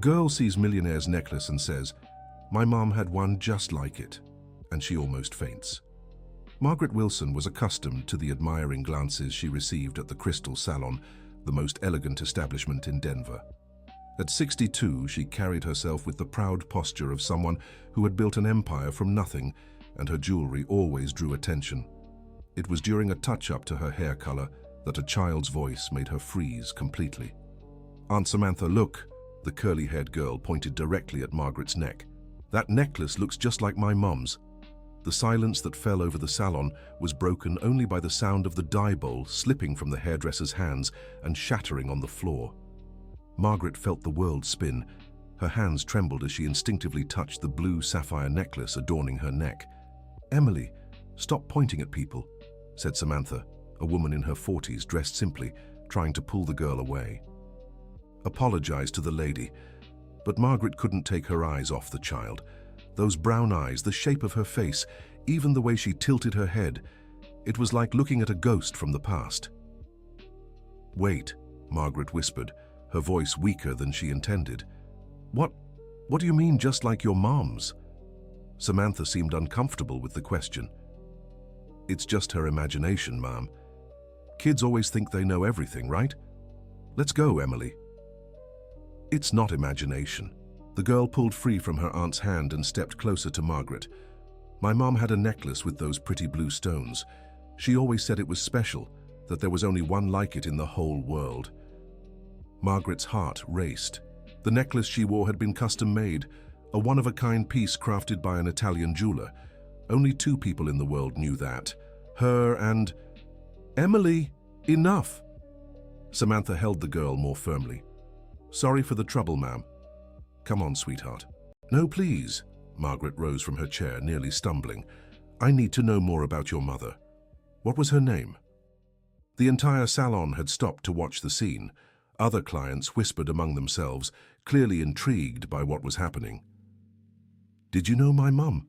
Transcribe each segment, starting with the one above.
girl sees Millionaire's necklace and says, "My mom had one just like it," and she almost faints. Margaret Wilson was accustomed to the admiring glances she received at the Crystal Salon, the most elegant establishment in Denver. At 62, she carried herself with the proud posture of someone who had built an empire from nothing, and her jewelry always drew attention. It was during a touch-up to her hair color that a child's voice made her freeze completely. "Aunt Samantha, look!" The curly-haired girl pointed directly at Margaret's neck. "That necklace looks just like my mom's." The silence that fell over the salon was broken only by the sound of the dye bowl slipping from the hairdresser's hands and shattering on the floor. Margaret felt the world spin. Her hands trembled as she instinctively touched the blue sapphire necklace adorning her neck. "Emily, stop pointing at people," said Samantha, a woman in her 40s dressed simply, trying to pull the girl away. "Apologize to the lady," but Margaret couldn't take her eyes off the child. Those brown eyes, the shape of her face, even the way she tilted her head, it was like looking at a ghost from the past. "Wait," Margaret whispered, her voice weaker than she intended. What do you mean, just like your mom's?" Samantha seemed uncomfortable with the question. "It's just her imagination, Mom. Kids always think they know everything, right? Let's go, Emily." "It's not imagination." The girl pulled free from her aunt's hand and stepped closer to Margaret. "My mom had a necklace with those pretty blue stones. She always said it was special, that there was only one like it in the whole world." Margaret's heart raced. The necklace she wore had been custom-made, a one-of-a-kind piece crafted by an Italian jeweler. Only 2 people in the world knew that, her and... "Emily, enough!" Samantha held the girl more firmly. "Sorry for the trouble, ma'am. Come on, sweetheart." "No, please." Margaret rose from her chair, nearly stumbling. "I need to know more about your mother. What was her name?" The entire salon had stopped to watch the scene. Other clients whispered among themselves, clearly intrigued by what was happening. "Did you know my mum?"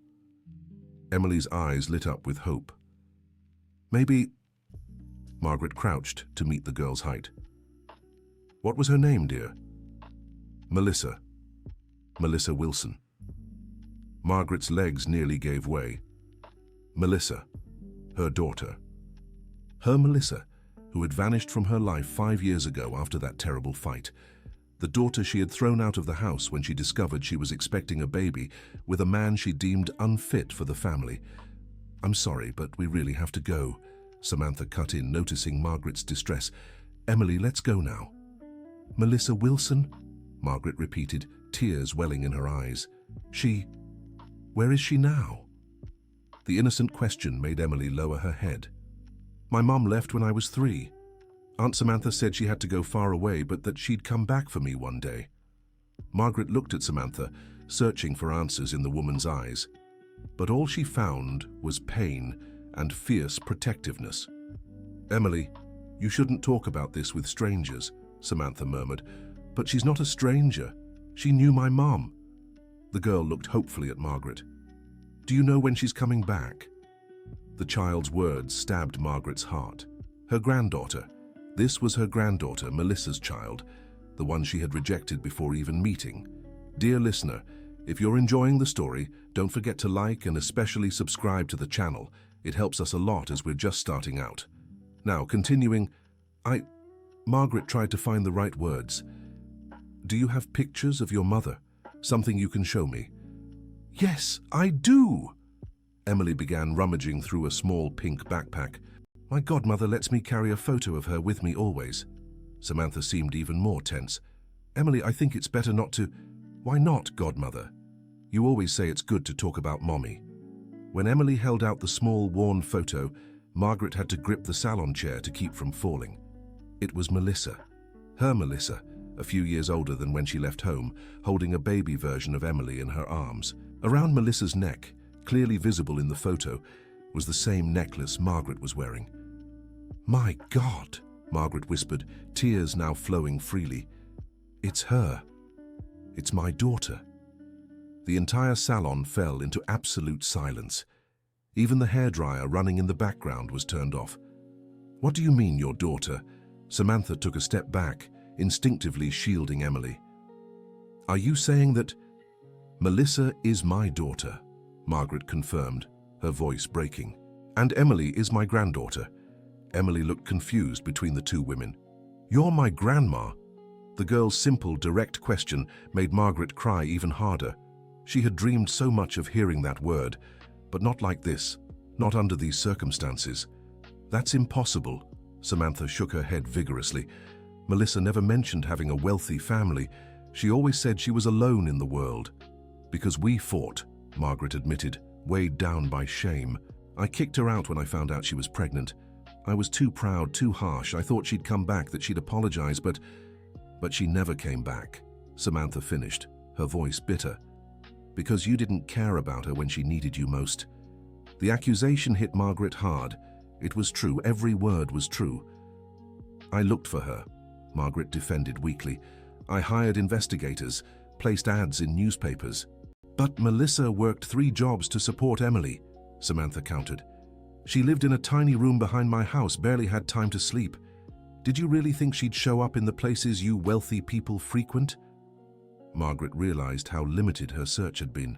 Emily's eyes lit up with hope. "Maybe..." Margaret crouched to meet the girl's height. "What was her name, dear?" "Melissa. Melissa Wilson." Margaret's legs nearly gave way. Melissa, her daughter. Her Melissa, who had vanished from her life 5 years ago after that terrible fight. The daughter she had thrown out of the house when she discovered she was expecting a baby with a man she deemed unfit for the family. "I'm sorry, but we really have to go," Samantha cut in, noticing Margaret's distress. "Emily, let's go now." "Melissa Wilson?" Margaret repeated, tears welling in her eyes. Where is she now?" The innocent question made Emily lower her head. "My mom left when I was 3. Aunt Samantha said she had to go far away, but that she'd come back for me one day." Margaret looked at Samantha, searching for answers in the woman's eyes. But all she found was pain and fierce protectiveness. "Emily, you shouldn't talk about this with strangers," Samantha murmured. "But she's not a stranger. She knew my mom." The girl looked hopefully at Margaret. "Do you know when she's coming back?" The child's words stabbed Margaret's heart. Her granddaughter. This was her granddaughter, Melissa's child, the one she had rejected before even meeting. Dear listener, if you're enjoying the story, don't forget to like and especially subscribe to the channel. It helps us a lot as we're just starting out. Now, continuing, Margaret tried to find the right words. "Do you have pictures of your mother? Something you can show me?" "Yes, I do!" Emily began rummaging through a small pink backpack. "My godmother lets me carry a photo of her with me always." Samantha seemed even more tense. "Emily, I think it's better not to..." "Why not, godmother? You always say it's good to talk about mommy." When Emily held out the small, worn photo, Margaret had to grip the salon chair to keep from falling. It was Melissa. Her Melissa, a few years older than when she left home, holding a baby version of Emily in her arms. Around Melissa's neck, clearly visible in the photo, was the same necklace Margaret was wearing. "My God," Margaret whispered, tears now flowing freely. "It's her. It's my daughter." The entire salon fell into absolute silence. Even the hairdryer running in the background was turned off. "What do you mean, your daughter?" Samantha took a step back, instinctively shielding Emily. Are you saying that Melissa is my daughter? Margaret confirmed, her voice breaking. And Emily is my granddaughter. Emily looked confused between the two women. You're my grandma? The girl's simple, direct question made Margaret cry even harder. She had dreamed so much of hearing that word, but not like this, not under these circumstances. That's impossible. Samantha shook her head vigorously. Melissa never mentioned having a wealthy family. She always said she was alone in the world. Because we fought, Margaret admitted, weighed down by shame. I kicked her out when I found out she was pregnant. I was too proud, too harsh. I thought she'd come back, that she'd apologize, but she never came back. Samantha finished, her voice bitter. Because you didn't care about her when she needed you most. The accusation hit Margaret hard. It was true, every word was true. I looked for her, Margaret defended weakly. I hired investigators, placed ads in newspapers. But Melissa worked 3 jobs to support Emily, Samantha countered. She lived in a tiny room behind my house, barely had time to sleep. Did you really think she'd show up in the places you wealthy people frequent? Margaret realized how limited her search had been.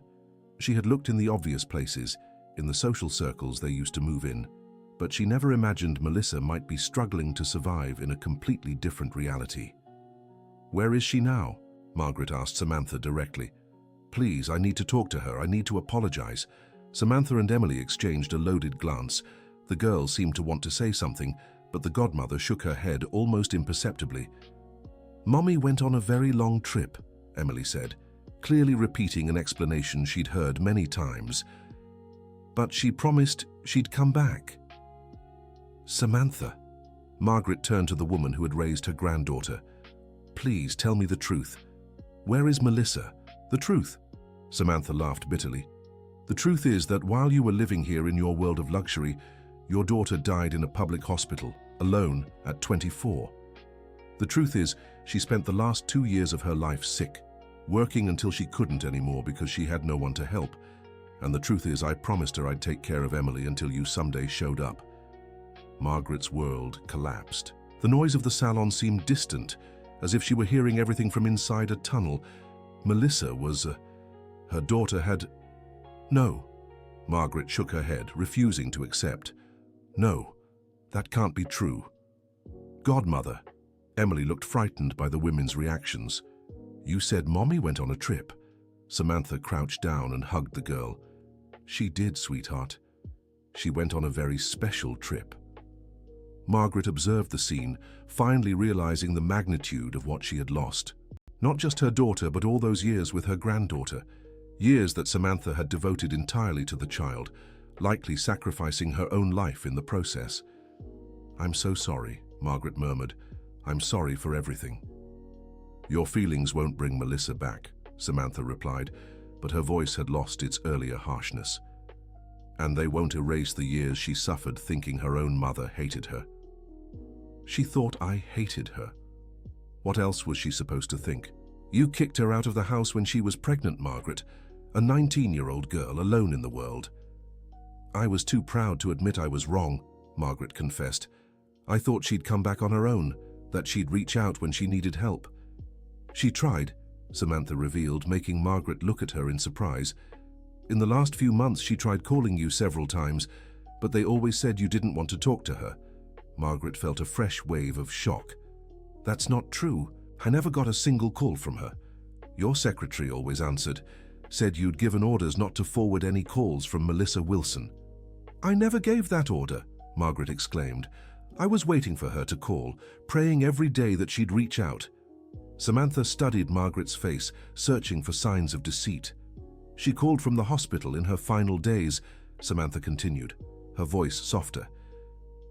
She had looked in the obvious places, in the social circles they used to move in, but she never imagined Melissa might be struggling to survive in a completely different reality. Where is she now? Margaret asked Samantha directly. Please, I need to talk to her. I need to apologize. Samantha and Emily exchanged a loaded glance. The girl seemed to want to say something, but the godmother shook her head almost imperceptibly. Mommy went on a very long trip, Emily said, clearly repeating an explanation she'd heard many times. But she promised she'd come back. Samantha. Margaret turned to the woman who had raised her granddaughter. Please tell me the truth. Where is Melissa? The truth. Samantha laughed bitterly. The truth is that while you were living here in your world of luxury, your daughter died in a public hospital, alone, at 24. The truth is, she spent the last 2 years of her life sick, working until she couldn't anymore because she had no one to help. And the truth is, I promised her I'd take care of Emily until you someday showed up. Margaret's world collapsed. The noise of the salon seemed distant, as if she were hearing everything from inside a tunnel. Melissa was... her daughter had... No. Margaret shook her head, refusing to accept. No, that can't be true. Godmother. Emily looked frightened by the women's reactions. You said Mommy went on a trip. Samantha crouched down and hugged the girl. She did, sweetheart. She went on a very special trip. Margaret observed the scene, finally realizing the magnitude of what she had lost. Not just her daughter, but all those years with her granddaughter. Years that Samantha had devoted entirely to the child, likely sacrificing her own life in the process. I'm so sorry, Margaret murmured. I'm sorry for everything. Your feelings won't bring Melissa back, Samantha replied, but her voice had lost its earlier harshness. And they won't erase the years she suffered thinking her own mother hated her. She thought I hated her. What else was she supposed to think? You kicked her out of the house when she was pregnant, Margaret, a 19-year-old girl alone in the world. I was too proud to admit I was wrong, Margaret confessed. I thought she'd come back on her own, that she'd reach out when she needed help. She tried, Samantha revealed, making Margaret look at her in surprise. In the last few months she tried calling you several times, but they always said you didn't want to talk to her. Margaret felt a fresh wave of shock. That's not true. I never got a single call from her. Your secretary always answered, said you'd given orders not to forward any calls from Melissa Wilson. I never gave that order, Margaret exclaimed. I was waiting for her to call, praying every day that she'd reach out. Samantha studied Margaret's face, searching for signs of deceit. She called from the hospital in her final days, Samantha continued, her voice softer.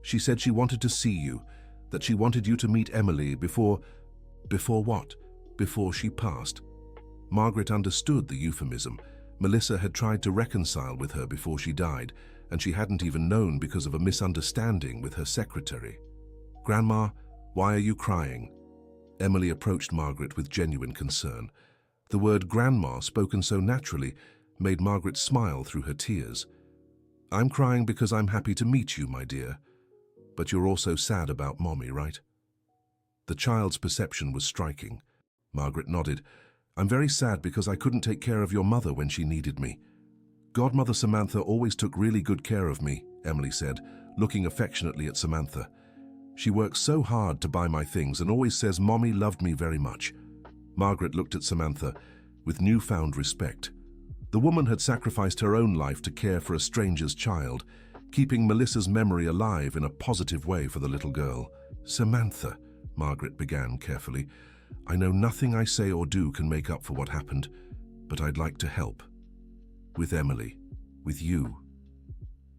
She said she wanted to see you, that she wanted you to meet Emily before what? Before she passed. Margaret understood the euphemism. Melissa had tried to reconcile with her before she died, and she hadn't even known because of a misunderstanding with her secretary. Grandma, why are you crying? Emily approached Margaret with genuine concern. The word grandma, spoken so naturally, made Margaret smile through her tears. I'm crying because I'm happy to meet you, my dear. But you're also sad about Mommy, right? The child's perception was striking. Margaret nodded. I'm very sad because I couldn't take care of your mother when she needed me. Godmother Samantha always took really good care of me, Emily said, looking affectionately at Samantha. She works so hard to buy my things and always says Mommy loved me very much. Margaret looked at Samantha with newfound respect. The woman had sacrificed her own life to care for a stranger's child, keeping Melissa's memory alive in a positive way for the little girl. Samantha, Margaret began carefully, I know nothing I say or do can make up for what happened, but I'd like to help. With Emily, with you,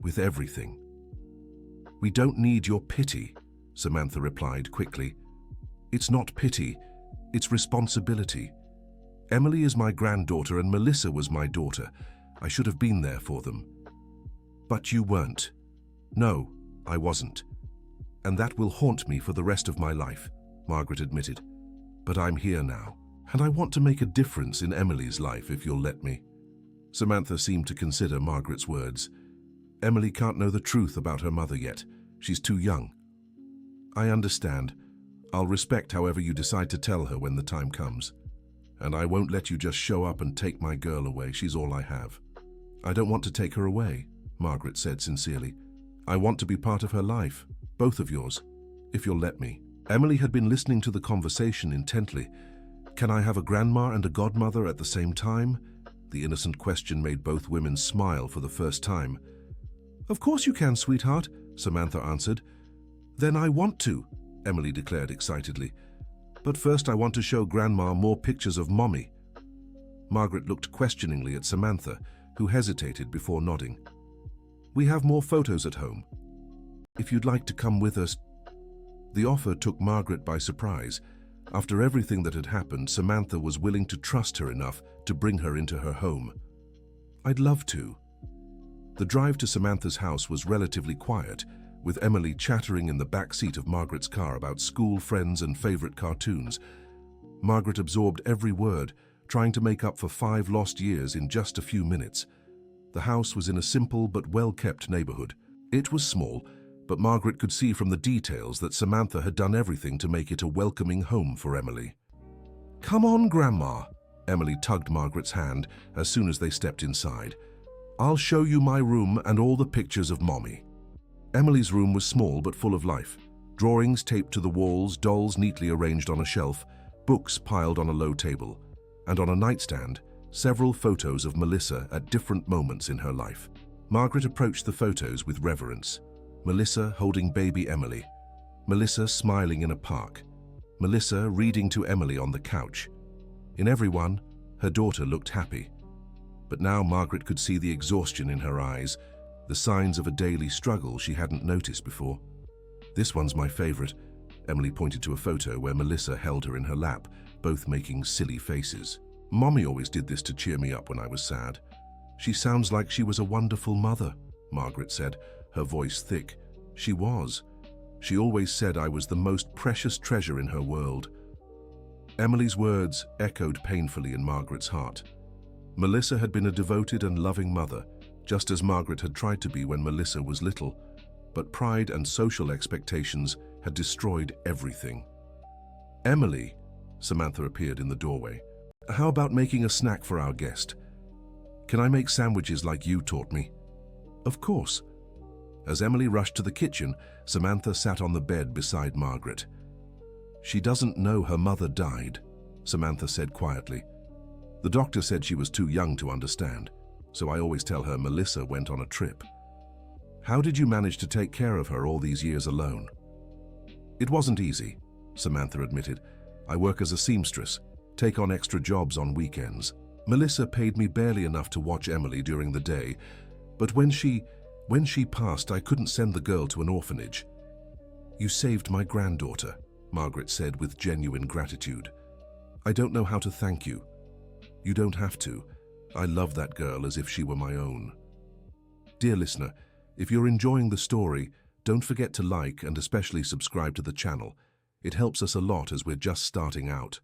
with everything. We don't need your pity, Samantha replied quickly. It's not pity, it's responsibility. Emily is my granddaughter and Melissa was my daughter. I should have been there for them. But you weren't. No, I wasn't. And that will haunt me for the rest of my life, Margaret admitted. But I'm here now, and I want to make a difference in Emily's life if you'll let me. Samantha seemed to consider Margaret's words. Emily can't know the truth about her mother yet. She's too young. I understand. I'll respect however you decide to tell her when the time comes. And I won't let you just show up and take my girl away. She's all I have. I don't want to take her away, Margaret said sincerely. I want to be part of her life, both of yours, if you'll let me. Emily had been listening to the conversation intently. Can I have a grandma and a godmother at the same time? The innocent question made both women smile for the first time. Of course you can, sweetheart, Samantha answered. Then I want to, Emily declared excitedly. But first I want to show Grandma more pictures of Mommy. Margaret looked questioningly at Samantha, who hesitated before nodding. We have more photos at home. If you'd like to come with us. The offer took Margaret by surprise. After everything that had happened, Samantha was willing to trust her enough to bring her into her home. I'd love to. The drive to Samantha's house was relatively quiet, with Emily chattering in the back seat of Margaret's car about school friends and favorite cartoons. Margaret absorbed every word, trying to make up for 5 lost years in just a few minutes. The house was in a simple but well-kept neighborhood. It was small, but Margaret could see from the details that Samantha had done everything to make it a welcoming home for Emily. Come on, Grandma, Emily tugged Margaret's hand as soon as they stepped inside. I'll show you my room and all the pictures of Mommy. Emily's room was small but full of life. Drawings taped to the walls, dolls neatly arranged on a shelf, books piled on a low table, and on a nightstand, several photos of Melissa at different moments in her life. Margaret approached the photos with reverence. Melissa holding baby Emily, Melissa smiling in a park, Melissa reading to Emily on the couch. In every one, her daughter looked happy. But now Margaret could see the exhaustion in her eyes, the signs of a daily struggle she hadn't noticed before. This one's my favorite. Emily pointed to a photo where Melissa held her in her lap, both making silly faces. Mommy always did this to cheer me up when I was sad. She sounds like she was a wonderful mother, Margaret said, her voice thick. She was. She always said I was the most precious treasure in her world. Emily's words echoed painfully in Margaret's heart. Melissa had been a devoted and loving mother, just as Margaret had tried to be when Melissa was little, but pride and social expectations had destroyed everything. Emily, Samantha appeared in the doorway. How about making a snack for our guest? Can I make sandwiches like you taught me? Of course. As Emily rushed to the kitchen, Samantha sat on the bed beside Margaret. She doesn't know her mother died, Samantha said quietly. The doctor said she was too young to understand, so I always tell her Melissa went on a trip. How did you manage to take care of her all these years alone? It wasn't easy, Samantha admitted. I work as a seamstress, take on extra jobs on weekends. Melissa paid me barely enough to watch Emily during the day, but when she passed, I couldn't send the girl to an orphanage. You saved my granddaughter, Margaret said with genuine gratitude. I don't know how to thank you. You don't have to. I love that girl as if she were my own. Dear listener, if you're enjoying the story, don't forget to like and especially subscribe to the channel. It helps us a lot as we're just starting out.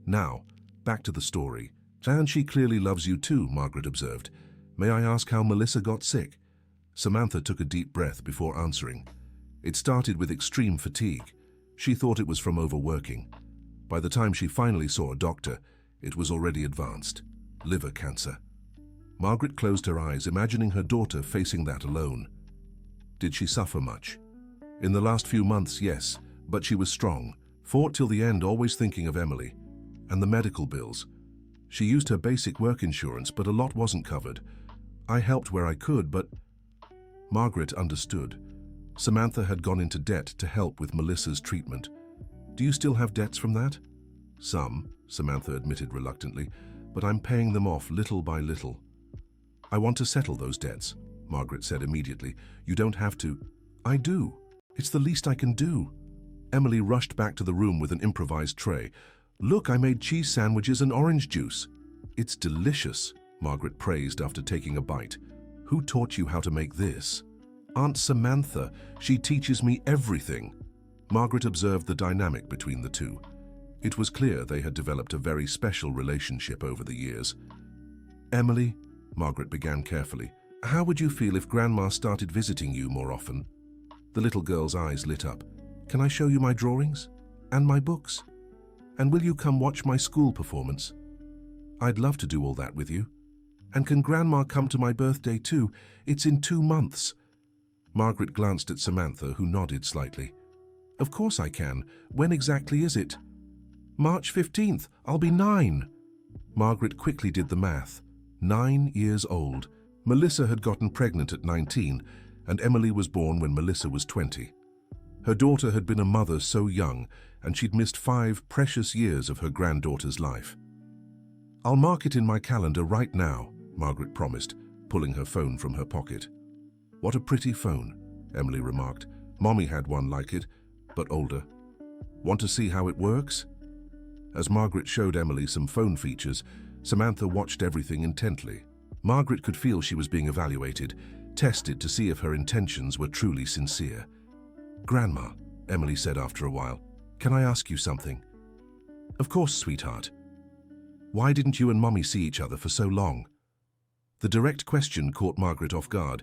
Now, back to the story. And she clearly loves you too, Margaret observed. May I ask how Melissa got sick? Samantha took a deep breath before answering. It started with extreme fatigue. She thought it was from overworking. By the time she finally saw a doctor, It was already advanced. Liver cancer. Margaret closed her eyes, imagining her daughter facing that alone. Did she suffer much? In the last few months, yes, but she was strong, fought till the end, always thinking of Emily. And the medical bills. She used her basic work insurance, but a lot wasn't covered. I helped where I could, but... Margaret understood. Samantha had gone into debt to help with Melissa's treatment. Do you still have debts from that? Some, Samantha admitted reluctantly, but I'm paying them off little by little. I want to settle those debts, Margaret said immediately. You don't have to. I do. It's the least I can do. Emily rushed back to the room with an improvised tray. Look, I made cheese sandwiches and orange juice. It's delicious, Margaret praised after taking a bite. Who taught you how to make this? Aunt Samantha. She teaches me everything. Margaret observed the dynamic between the two. It was clear they had developed a very special relationship over the years. Emily, Margaret began carefully, how would you feel if Grandma started visiting you more often? The little girl's eyes lit up. Can I show you my drawings? And my books? And will you come watch my school performance? I'd love to do all that with you. And can Grandma come to my birthday too? It's in 2 months. Margaret glanced at Samantha, who nodded slightly. Of course I can. When exactly is it? March 15th. I'll be 9. Margaret quickly did the math. 9 years old. Melissa had gotten pregnant at 19, and Emily was born when Melissa was 20. Her daughter had been a mother so young, and she'd missed 5 precious years of her granddaughter's life. I'll mark it in my calendar right now, Margaret promised, pulling her phone from her pocket. What a pretty phone, Emily remarked. Mommy had one like it, but older. Want to see how it works? As Margaret showed Emily some phone features, Samantha watched everything intently. Margaret could feel she was being evaluated, tested to see if her intentions were truly sincere. Grandma, Emily said after a while, can I ask you something? Of course, sweetheart. Why didn't you and Mommy see each other for so long? The direct question caught Margaret off guard.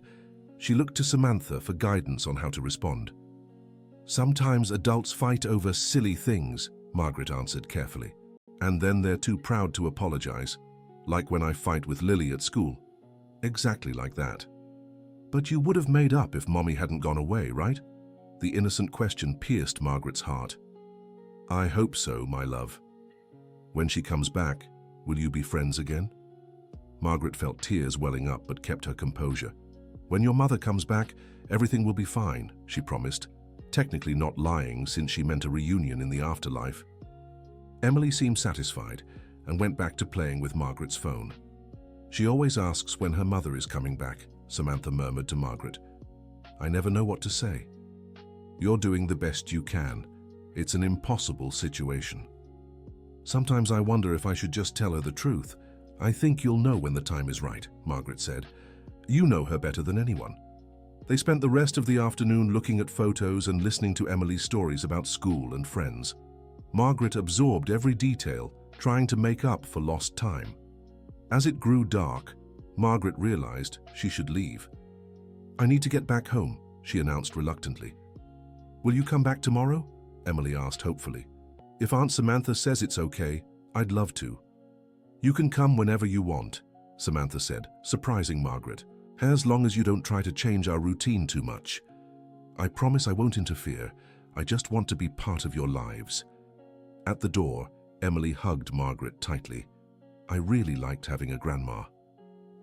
She looked to Samantha for guidance on how to respond. Sometimes adults fight over silly things, Margaret answered carefully. And then they're too proud to apologize. Like when I fight with Lily at school. Exactly like that. But you would have made up if Mommy hadn't gone away, right? The innocent question pierced Margaret's heart. I hope so, my love. When she comes back, will you be friends again? Margaret felt tears welling up but kept her composure. When your mother comes back, everything will be fine, she promised, technically not lying since she meant a reunion in the afterlife. Emily seemed satisfied and went back to playing with Margaret's phone. She always asks when her mother is coming back, Samantha murmured to Margaret. I never know what to say. You're doing the best you can. It's an impossible situation. Sometimes I wonder if I should just tell her the truth. I think you'll know when the time is right, Margaret said. You know her better than anyone. They spent the rest of the afternoon looking at photos and listening to Emily's stories about school and friends. Margaret absorbed every detail, trying to make up for lost time. As it grew dark, Margaret realized she should leave. I need to get back home, she announced reluctantly. Will you come back tomorrow? Emily asked hopefully. If Aunt Samantha says it's okay, I'd love to. You can come whenever you want, Samantha said, surprising Margaret, as long as you don't try to change our routine too much. I promise I won't interfere. I just want to be part of your lives. At the door, Emily hugged Margaret tightly. I really liked having a grandma.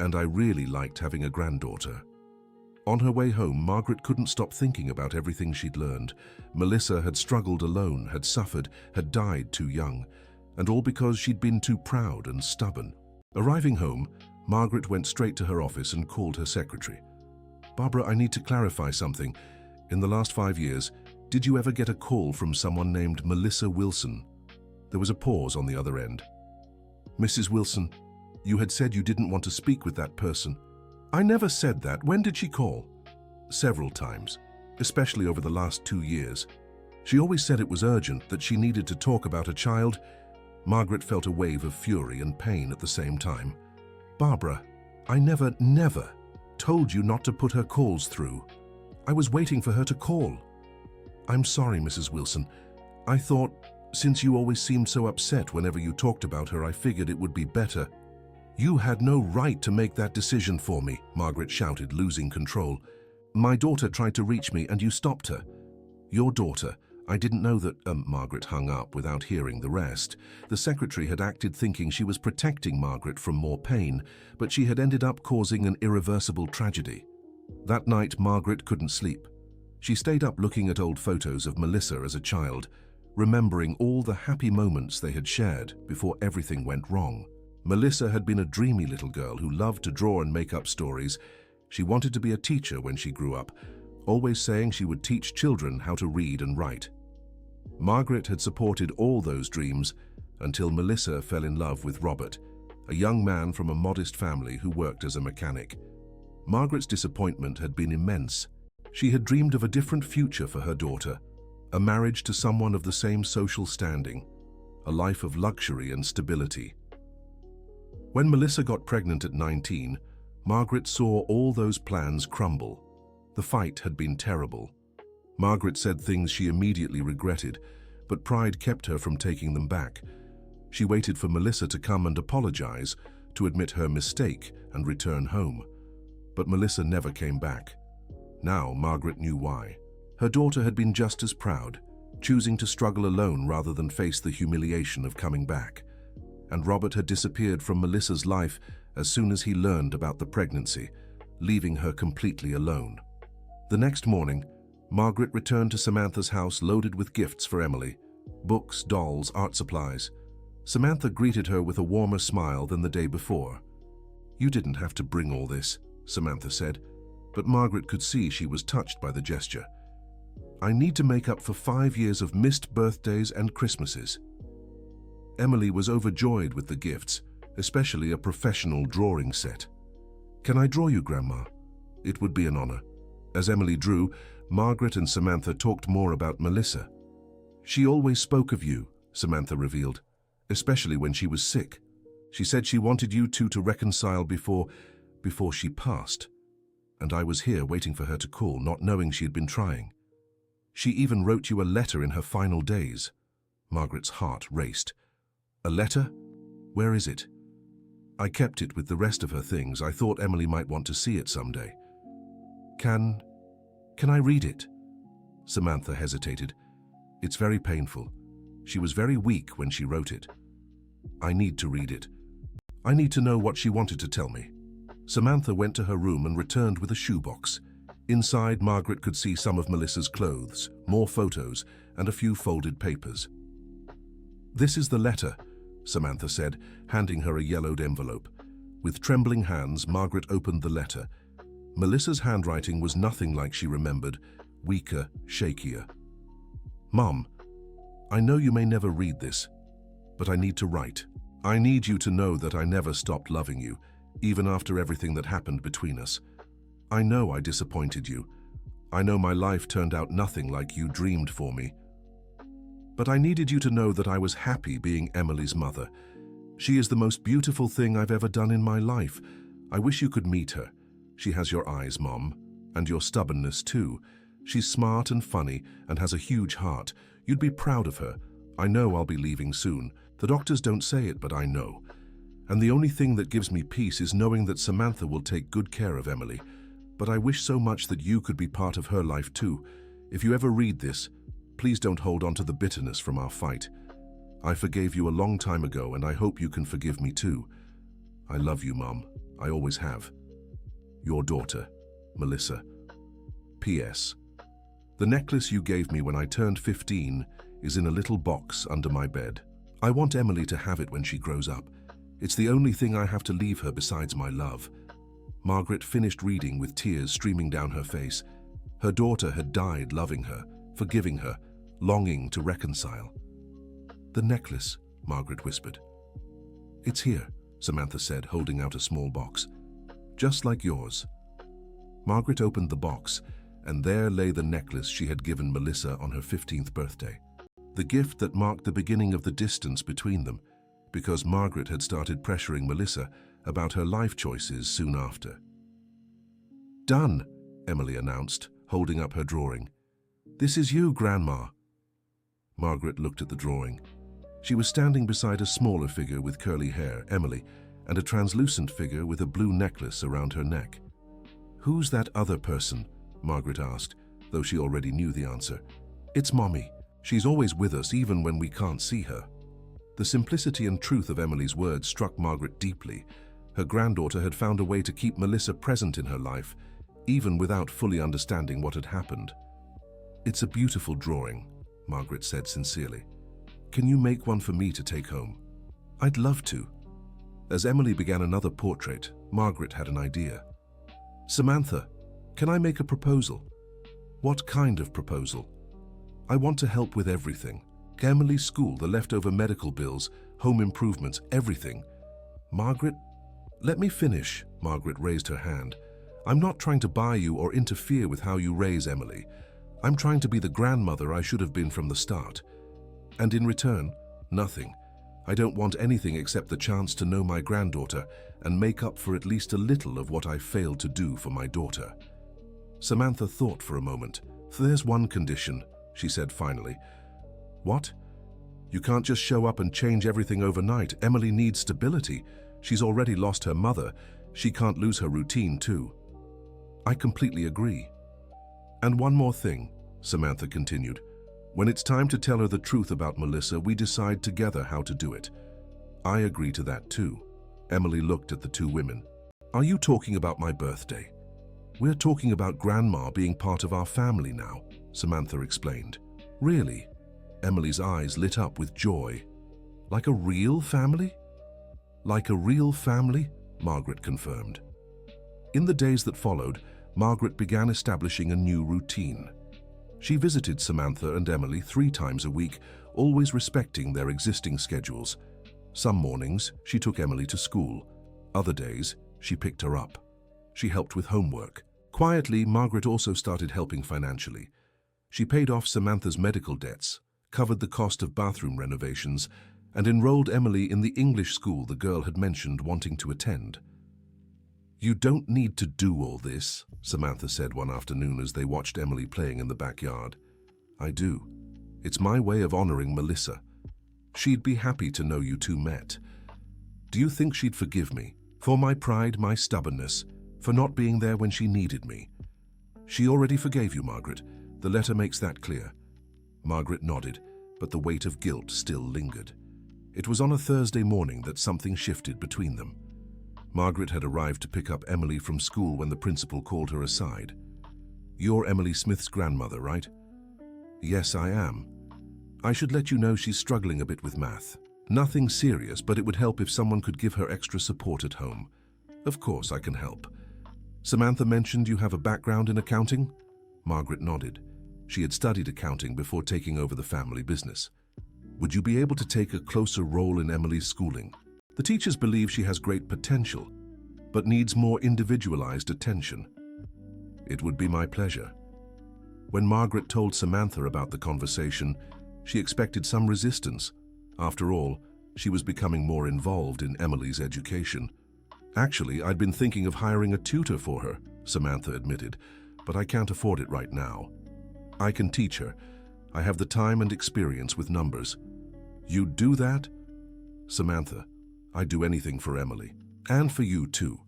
And I really liked having a granddaughter. On her way home, Margaret couldn't stop thinking about everything she'd learned. Melissa had struggled alone, had suffered, had died too young, and all because she'd been too proud and stubborn. Arriving home, Margaret went straight to her office and called her secretary. Barbara, I need to clarify something. In the last 5 years, did you ever get a call from someone named Melissa Wilson? There was a pause on the other end. Mrs. Wilson, you had said you didn't want to speak with that person. I never said that. When did she call? Several times, especially over the last 2 years. She always said it was urgent, that she needed to talk about a child. Margaret felt a wave of fury and pain at the same time. Barbara, I never told you not to put her calls through. I was waiting for her to call. I'm sorry, Mrs. Wilson. I thought Since you always seemed so upset whenever you talked about her, I figured it would be better. You had no right to make that decision for me, Margaret shouted, losing control. My daughter tried to reach me and you stopped her. Your daughter? I didn't know that, Margaret hung up without hearing the rest. The secretary had acted thinking she was protecting Margaret from more pain, but she had ended up causing an irreversible tragedy. That night, Margaret couldn't sleep. She stayed up looking at old photos of Melissa as a child, remembering all the happy moments they had shared before everything went wrong. Melissa had been a dreamy little girl who loved to draw and make up stories. She wanted to be a teacher when she grew up, always saying she would teach children how to read and write. Margaret had supported all those dreams until Melissa fell in love with Robert, a young man from a modest family who worked as a mechanic. Margaret's disappointment had been immense. She had dreamed of a different future for her daughter, a marriage to someone of the same social standing, a life of luxury and stability. When Melissa got pregnant at 19, Margaret saw all those plans crumble. The fight had been terrible. Margaret said things she immediately regretted, but pride kept her from taking them back. She waited for Melissa to come and apologize, to admit her mistake and return home. But Melissa never came back. Now Margaret knew why. Her daughter had been just as proud, choosing to struggle alone rather than face the humiliation of coming back. And Robert had disappeared from Melissa's life as soon as he learned about the pregnancy, leaving her completely alone. The next morning, Margaret returned to Samantha's house loaded with gifts for Emily: books, dolls, art supplies. Samantha greeted her with a warmer smile than the day before. "You didn't have to bring all this," Samantha said, but Margaret could see she was touched by the gesture. "I need to make up for 5 years of missed birthdays and Christmases." Emily was overjoyed with the gifts, especially a professional drawing set. "Can I draw you, Grandma?" "It would be an honor." As Emily drew, Margaret and Samantha talked more about Melissa. "She always spoke of you," Samantha revealed, "especially when she was sick. She said she wanted you two to reconcile before she passed. And I was here waiting for her to call, not knowing she had been trying. She even wrote you a letter in her final days." Margaret's heart raced. "A letter? Where is it?" "I kept it with the rest of her things. I thought Emily might want to see it someday." Can I read it?" Samantha hesitated. "It's very painful. She was very weak when she wrote it." "I need to read it. I need to know what she wanted to tell me." Samantha went to her room and returned with a shoebox. Inside, Margaret could see some of Melissa's clothes, more photos, and a few folded papers. "This is the letter," Samantha said, handing her a yellowed envelope. With trembling hands, Margaret opened the letter. Melissa's handwriting was nothing like she remembered, weaker, shakier. "Mom, I know you may never read this, but I need to write. I need you to know that I never stopped loving you, even after everything that happened between us. I know I disappointed you. I know my life turned out nothing like you dreamed for me. But I needed you to know that I was happy being Emily's mother. She is the most beautiful thing I've ever done in my life. I wish you could meet her. She has your eyes, Mom, and your stubbornness too. She's smart and funny and has a huge heart. You'd be proud of her. I know I'll be leaving soon. The doctors don't say it, but I know. And the only thing that gives me peace is knowing that Samantha will take good care of Emily. But I wish so much that you could be part of her life too. If you ever read this, please don't hold on to the bitterness from our fight. I forgave you a long time ago, and I hope you can forgive me too. I love you, Mom. I always have. Your daughter, Melissa. P.S. The necklace you gave me when I turned 15 is in a little box under my bed. I want Emily to have it when she grows up. It's the only thing I have to leave her besides my love." Margaret finished reading with tears streaming down her face. Her daughter had died loving her, forgiving her, longing to reconcile. "The necklace," Margaret whispered. "It's here," Samantha said, holding out a small box. "Just like yours." Margaret opened the box, and there lay the necklace she had given Melissa on her 15th birthday. The gift that marked the beginning of the distance between them, because Margaret had started pressuring Melissa about her life choices soon after. "Done," Emily announced, holding up her drawing. "This is you, Grandma." Margaret looked at the drawing. She was standing beside a smaller figure with curly hair, Emily, and a translucent figure with a blue necklace around her neck. "Who's that other person?" Margaret asked, though she already knew the answer. "It's Mommy. She's always with us even when we can't see her." The simplicity and truth of Emily's words struck Margaret deeply. Her granddaughter had found a way to keep Melissa present in her life, even without fully understanding what had happened. "It's a beautiful drawing," Margaret said sincerely. "Can you make one for me to take home?" "I'd love to." As Emily began another portrait, Margaret had an idea. "Samantha, can I make a proposal?" "What kind of proposal?" "I want to help with everything. Emily's school, the leftover medical bills, home improvements, everything." "Margaret, let me finish." Margaret raised her hand. "I'm not trying to buy you or interfere with how you raise Emily. I'm trying to be the grandmother I should have been from the start. And in return, nothing. I don't want anything except the chance to know my granddaughter and make up for at least a little of what I failed to do for my daughter." Samantha thought for a moment. "There's one condition," she said finally. "What?" "You can't just show up and change everything overnight. Emily needs stability. She's already lost her mother. She can't lose her routine too." "I completely agree." "And one more thing," Samantha continued. "When it's time to tell her the truth about Melissa, we decide together how to do it." "I agree to that too." Emily looked at the two women. "Are you talking about my birthday?" "We're talking about Grandma being part of our family now," Samantha explained. "Really?" Emily's eyes lit up with joy. "Like a real family?" "Like a real family," Margaret confirmed. In the days that followed, Margaret began establishing a new routine. She visited Samantha and Emily 3 times a week, always respecting their existing schedules. Some mornings, she took Emily to school. Other days, she picked her up. She helped with homework. Quietly, Margaret also started helping financially. She paid off Samantha's medical debts, covered the cost of bathroom renovations, and enrolled Emily in the English school the girl had mentioned wanting to attend. "You don't need to do all this," Samantha said one afternoon as they watched Emily playing in the backyard. "I do. It's my way of honoring Melissa. She'd be happy to know you two met. Do you think she'd forgive me? For my pride, my stubbornness, for not being there when she needed me?" "She already forgave you, Margaret. The letter makes that clear." Margaret nodded, but the weight of guilt still lingered. It was on a Thursday morning that something shifted between them. Margaret had arrived to pick up Emily from school when the principal called her aside. "You're Emily Smith's grandmother, right?" "Yes, I am. I should let you know she's struggling a bit with math. Nothing serious, but it would help if someone could give her extra support at home." "Of course, I can help." "Samantha mentioned you have a background in accounting?" Margaret nodded. She had studied accounting before taking over the family business. "Would you be able to take a closer role in Emily's schooling? The teachers believe she has great potential, but needs more individualized attention." "It would be my pleasure." When Margaret told Samantha about the conversation, she expected some resistance. After all, she was becoming more involved in Emily's education. "Actually, I'd been thinking of hiring a tutor for her," Samantha admitted, "but I can't afford it right now. I can teach her. I have the time and experience with numbers." "You'd do that?" "Samantha, I'd do anything for Emily. And for you too."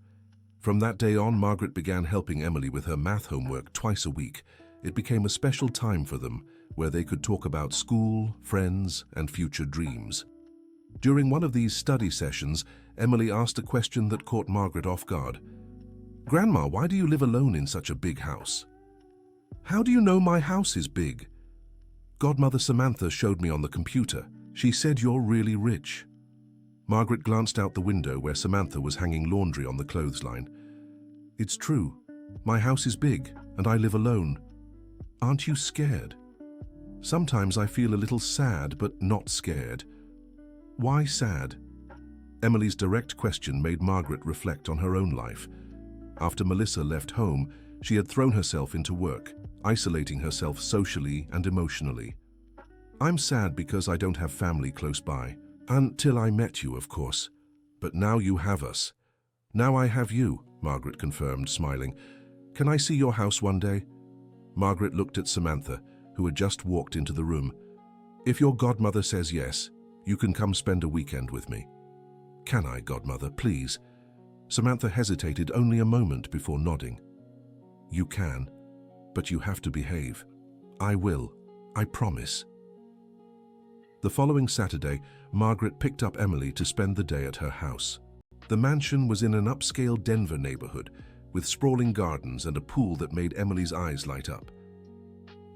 From that day on, Margaret began helping Emily with her math homework twice a week. It became a special time for them, where they could talk about school, friends, and future dreams. During one of these study sessions, Emily asked a question that caught Margaret off guard. "Grandma, why do you live alone in such a big house?" "How do you know my house is big?" "Godmother Samantha showed me on the computer. She said you're really rich." Margaret glanced out the window where Samantha was hanging laundry on the clothesline. "It's true. My house is big, and I live alone. Aren't you scared?" "Sometimes I feel a little sad, but not scared." "Why sad?" Emily's direct question made Margaret reflect on her own life. After Melissa left home, she had thrown herself into work, isolating herself socially and emotionally. "I'm sad because I don't have family close by. Until I met you, of course. But now you have us." "Now I have you," Margaret confirmed, smiling. "Can I see your house one day?" Margaret looked at Samantha, who had just walked into the room. If your godmother says yes, you can come spend a weekend with me. Can I, godmother, please? Samantha hesitated only a moment before nodding. You can, but you have to behave. I will, I promise. The following Saturday, Margaret picked up Emily to spend the day at her house. The mansion was in an upscale Denver neighborhood, with sprawling gardens and a pool that made Emily's eyes light up.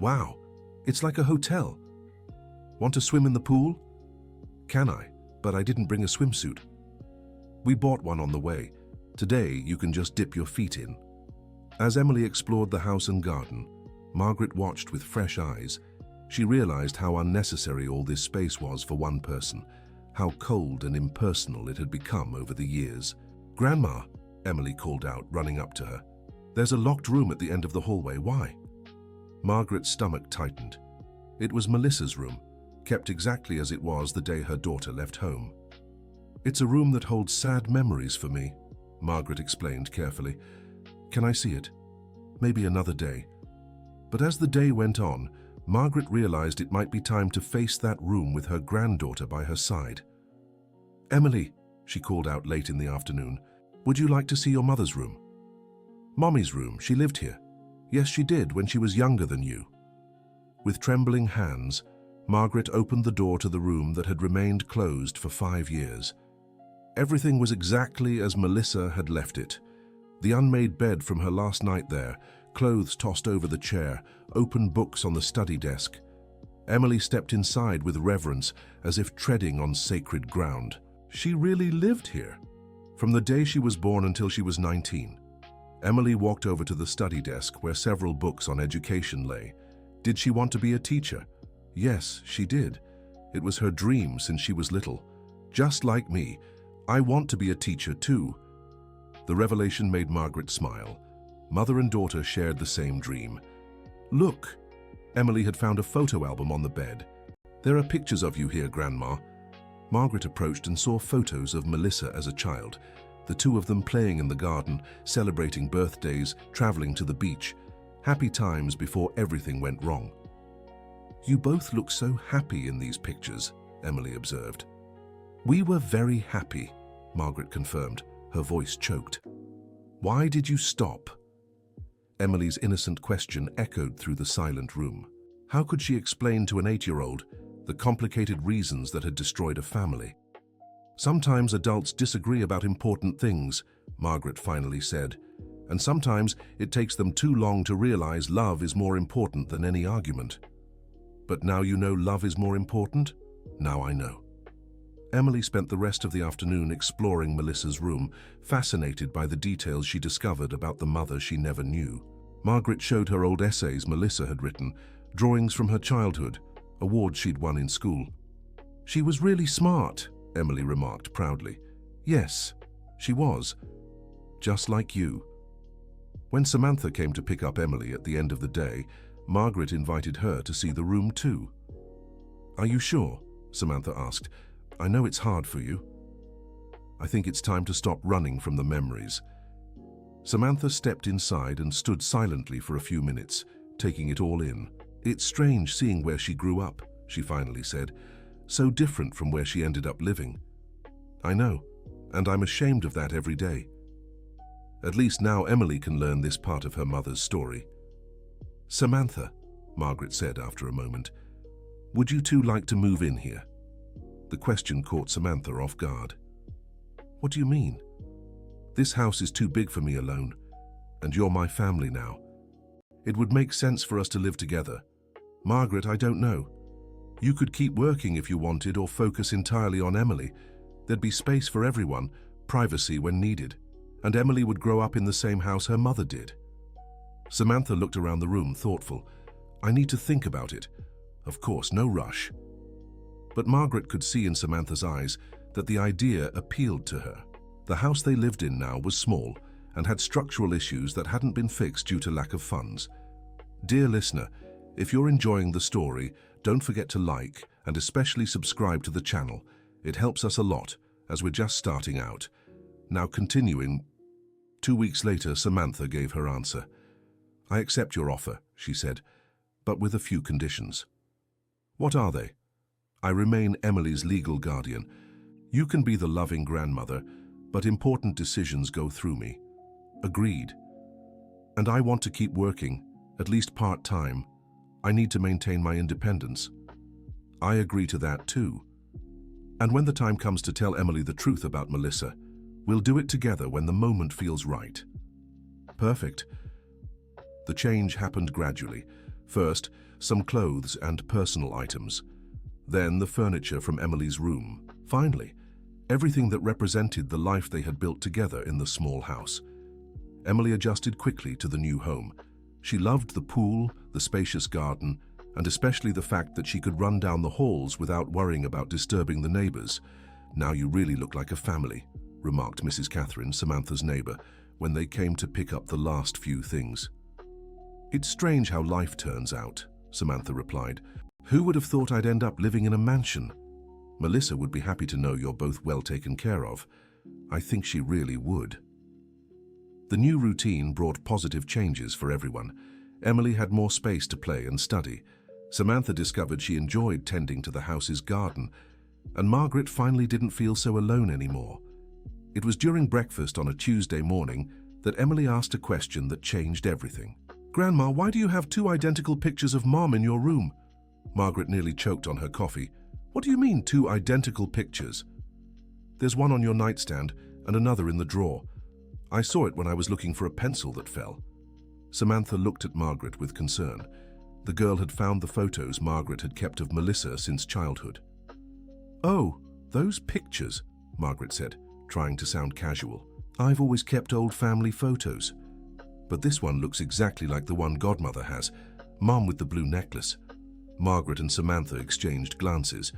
Wow, it's like a hotel. Want to swim in the pool? Can I? But I didn't bring a swimsuit. We bought one on the way. Today, you can just dip your feet in. As Emily explored the house and garden, Margaret watched with fresh eyes. She realized how unnecessary all this space was for one person, how cold and impersonal it had become over the years. Grandma, Emily called out, running up to her. There's a locked room at the end of the hallway. Why? Margaret's stomach tightened. It was Melissa's room, kept exactly as it was the day her daughter left home. It's a room that holds sad memories for me, Margaret explained carefully. Can I see it? Maybe another day. But as the day went on, Margaret realized it might be time to face that room with her granddaughter by her side. Emily, she called out late in the afternoon, would you like to see your mother's room? Mommy's room, she lived here. Yes, she did when she was younger than you. With trembling hands, Margaret opened the door to the room that had remained closed for 5 years. Everything was exactly as Melissa had left it. The unmade bed from her last night there, clothes tossed over the chair, open books on the study desk. Emily stepped inside with reverence, as if treading on sacred ground. She really lived here. From the day she was born until she was 19. Emily walked over to the study desk where several books on education lay. Did she want to be a teacher? Yes, she did. It was her dream since she was little. Just like me, I want to be a teacher too. The revelation made Margaret smile. Mother and daughter shared the same dream. Look! Emily had found a photo album on the bed. There are pictures of you here, Grandma. Margaret approached and saw photos of Melissa as a child, the two of them playing in the garden, celebrating birthdays, traveling to the beach. Happy times before everything went wrong. You both look so happy in these pictures, Emily observed. We were very happy, Margaret confirmed, her voice choked. Why did you stop? Emily's innocent question echoed through the silent room. How could she explain to an 8-year-old the complicated reasons that had destroyed a family? Sometimes adults disagree about important things, Margaret finally said, and sometimes it takes them too long to realize love is more important than any argument. But now you know love is more important? Now I know. Emily spent the rest of the afternoon exploring Melissa's room, fascinated by the details she discovered about the mother she never knew. Margaret showed her old essays Melissa had written, drawings from her childhood, awards she'd won in school. She was really smart, Emily remarked proudly. Yes, she was. Just like you. When Samantha came to pick up Emily at the end of the day, Margaret invited her to see the room too. Are you sure? Samantha asked. I know it's hard for you. I think it's time to stop running from the memories. Samantha stepped inside and stood silently for a few minutes, taking it all in. It's strange seeing where she grew up, she finally said. So different from where she ended up living. I know, and I'm ashamed of that every day. At least now Emily can learn this part of her mother's story. Samantha, Margaret said after a moment, would you two like to move in here? The question caught Samantha off guard. What do you mean? This house is too big for me alone, and you're my family now. It would make sense for us to live together. Margaret, I don't know. You could keep working if you wanted or focus entirely on Emily. There'd be space for everyone, privacy when needed, and Emily would grow up in the same house her mother did. Samantha looked around the room, thoughtful. I need to think about it. Of course, no rush. But Margaret could see in Samantha's eyes that the idea appealed to her. The house they lived in now was small and had structural issues that hadn't been fixed due to lack of funds. Dear listener, if you're enjoying the story, don't forget to like and especially subscribe to the channel. It helps us a lot, as we're just starting out. Now continuing, 2 weeks later, Samantha gave her answer. I accept your offer, she said, but with a few conditions. What are they? I remain Emily's legal guardian. You can be the loving grandmother, but important decisions go through me. Agreed. And I want to keep working, at least part-time. I need to maintain my independence. I agree to that too. And when the time comes to tell Emily the truth about Melissa, we'll do it together when the moment feels right. Perfect. The change happened gradually. First, some clothes and personal items. Then the furniture from Emily's room. Finally, everything that represented the life they had built together in the small house. Emily adjusted quickly to the new home. She loved the pool, the spacious garden, and especially the fact that she could run down the halls without worrying about disturbing the neighbors. "Now you really look like a family," remarked Mrs. Catherine, Samantha's neighbor, when they came to pick up the last few things. "It's strange how life turns out," Samantha replied. "Who would have thought I'd end up living in a mansion? Melissa would be happy to know you're both well taken care of. I think she really would." The new routine brought positive changes for everyone. Emily had more space to play and study. Samantha discovered she enjoyed tending to the house's garden, and Margaret finally didn't feel so alone anymore. It was during breakfast on a Tuesday morning that Emily asked a question that changed everything. "Grandma, why do you have two identical pictures of Mom in your room?" Margaret nearly choked on her coffee. "What do you mean, two identical pictures?" "There's one on your nightstand and another in the drawer. I saw it when I was looking for a pencil that fell." Samantha looked at Margaret with concern. The girl had found the photos Margaret had kept of Melissa since childhood. "Oh, those pictures," Margaret said, trying to sound casual. "I've always kept old family photos. But this one looks exactly like the one Godmother has, Mom with the blue necklace." Margaret and Samantha exchanged glances.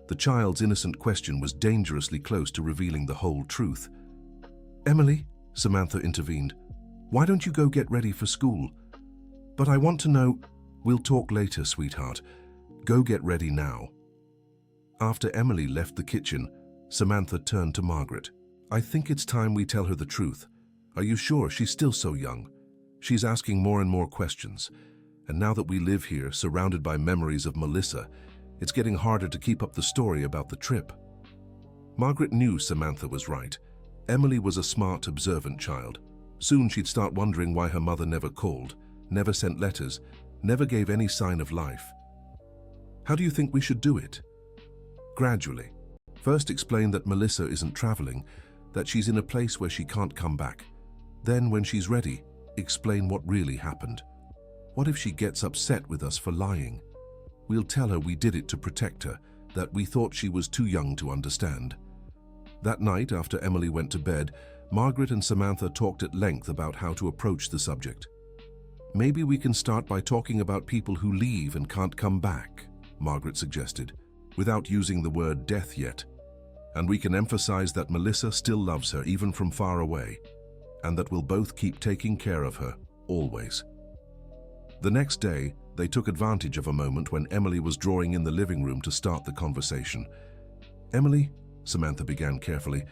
The child's innocent question was dangerously close to revealing the whole truth. "Emily," Samantha intervened, "why don't you go get ready for school?" "But I want to know—" "We'll talk later, sweetheart. Go get ready now." After Emily left the kitchen, Samantha turned to Margaret. "I think it's time we tell her the truth. Are you sure? She's still so young. She's asking more and more questions. And now that we live here, surrounded by memories of Melissa, it's getting harder to keep up the story about the trip." Margaret knew Samantha was right. Emily was a smart, observant child. Soon she'd start wondering why her mother never called, never sent letters, never gave any sign of life. "How do you think we should do it?" "Gradually. First explain that Melissa isn't traveling, that she's in a place where she can't come back. Then, when she's ready, explain what really happened. What if she gets upset with us for lying? We'll tell her we did it to protect her, that we thought she was too young to understand." That night, after Emily went to bed, Margaret and Samantha talked at length about how to approach the subject. "Maybe we can start by talking about people who leave and can't come back," Margaret suggested, without using the word death yet. "And we can emphasize that Melissa still loves her even from far away, and that we'll both keep taking care of her, always." The next day, they took advantage of a moment when Emily was drawing in the living room to start the conversation. "Emily," Samantha began carefully,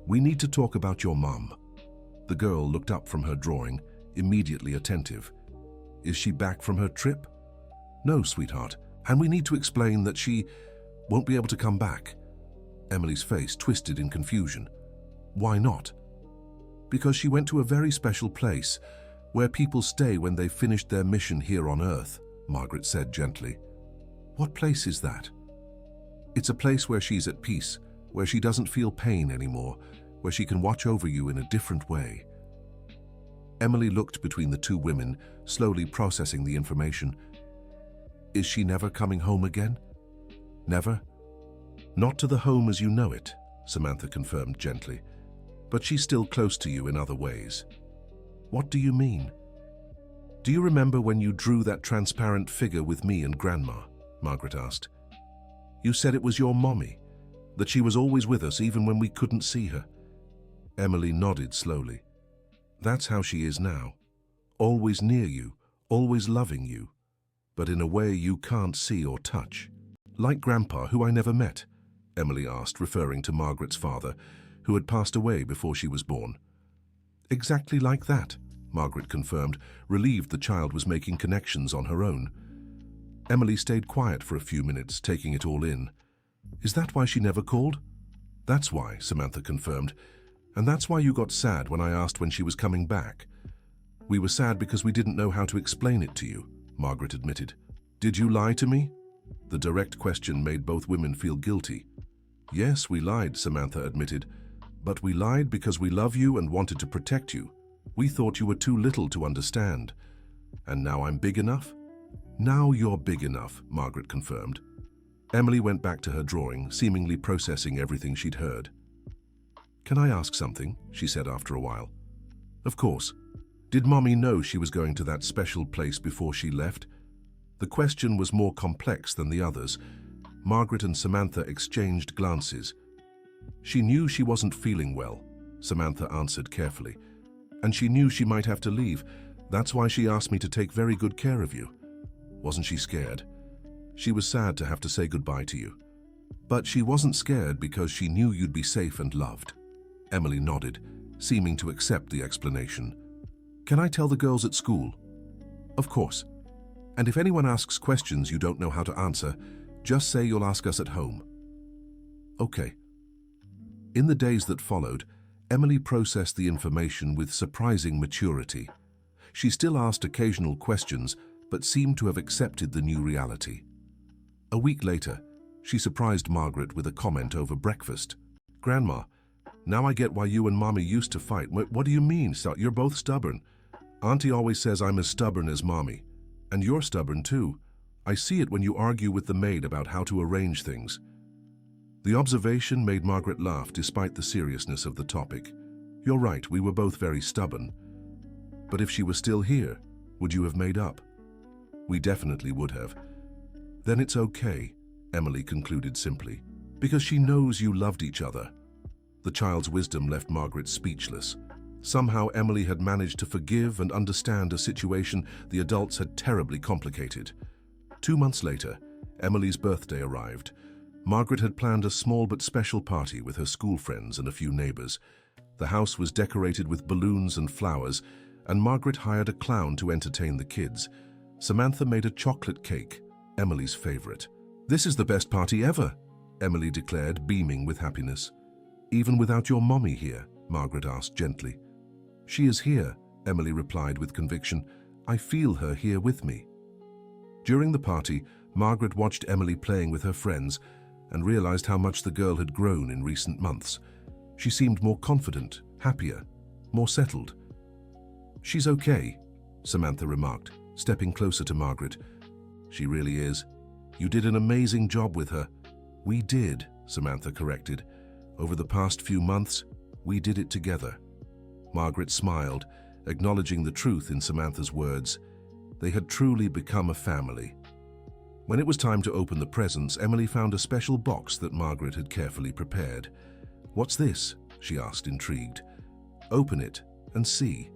"we need to talk about your mom." The girl looked up from her drawing, immediately attentive. "Is she back from her trip?" "No, sweetheart, and we need to explain that she won't be able to come back." Emily's face twisted in confusion. "Why not?" "Because she went to a very special place, where people stay when they've finished their mission here on Earth," Margaret said gently. "What place is that?" "It's a place where she's at peace, where she doesn't feel pain anymore, where she can watch over you in a different way." Emily looked between the two women, slowly processing the information. "Is she never coming home again?" "Never. Not to the home as you know it," Samantha confirmed gently. "But she's still close to you in other ways." "What do you mean?" "Do you remember when you drew that transparent figure with me and Grandma?" Margaret asked. "You said it was your mommy, that she was always with us even when we couldn't see her." Emily nodded slowly. "That's how she is now. Always near you, always loving you, but in a way you can't see or touch." "Like Grandpa, who I never met?" Emily asked, referring to Margaret's father, who had passed away before she was born. "Exactly like that," Margaret confirmed, relieved the child was making connections on her own. Emily stayed quiet for a few minutes, taking it all in. Is that why she never called? That's why, Samantha confirmed. And that's why you got sad when I asked when she was coming back. We were sad because we didn't know how to explain it to you, Margaret admitted. Did you lie to me? The direct question made both women feel guilty. Yes, we lied, Samantha admitted. But we lied because we love you and wanted to protect you. We thought you were too little to understand. And now I'm big enough? Now you're big enough, Margaret confirmed. Emily went back to her drawing, seemingly processing everything she'd heard. Can I ask something? She said after a while. Of course. Did Mommy know she was going to that special place before she left? The question was more complex than the others. Margaret and Samantha exchanged glances. She knew she wasn't feeling well, Samantha answered carefully. And she knew she might have to leave. That's why she asked me to take very good care of you. Wasn't she scared? She was sad to have to say goodbye to you. But she wasn't scared because she knew you'd be safe and loved. Emily nodded, seeming to accept the explanation. Can I tell the girls at school? Of course. And if anyone asks questions you don't know how to answer, just say you'll ask us at home. Okay. In the days that followed, Emily processed the information with surprising maturity. She still asked occasional questions, but seemed to have accepted the new reality. A week later, she surprised Margaret with a comment over breakfast. Grandma, now I get why you and Mommy used to fight. What do you mean? You're both stubborn. Auntie always says I'm as stubborn as Mommy. And you're stubborn too. I see it when you argue with the maid about how to arrange things. The observation made Margaret laugh despite the seriousness of the topic. You're right, we were both very stubborn. But if she was still here, would you have made up? We definitely would have. Then it's okay, Emily concluded simply, because she knows you loved each other. The child's wisdom left Margaret speechless. Somehow Emily had managed to forgive and understand a situation the adults had terribly complicated. 2 months later, Emily's birthday arrived. Margaret had planned a small but special party with her school friends and a few neighbors. The house was decorated with balloons and flowers, and Margaret hired a clown to entertain the kids. Samantha made a chocolate cake, Emily's favorite. This is the best party ever, Emily declared, beaming with happiness. Even without your mommy here? Margaret asked gently. She is here, Emily replied with conviction. I feel her here with me. During the party, Margaret watched Emily playing with her friends and realized how much the girl had grown in recent months. She seemed more confident, happier, more settled. She's okay, Samantha remarked, stepping closer to Margaret. She really is. You did an amazing job with her. We did, Samantha corrected. Over the past few months, we did it together. Margaret smiled, acknowledging the truth in Samantha's words. They had truly become a family. When it was time to open the presents, Emily found a special box that Margaret had carefully prepared. What's this? She asked, intrigued. Open it and see.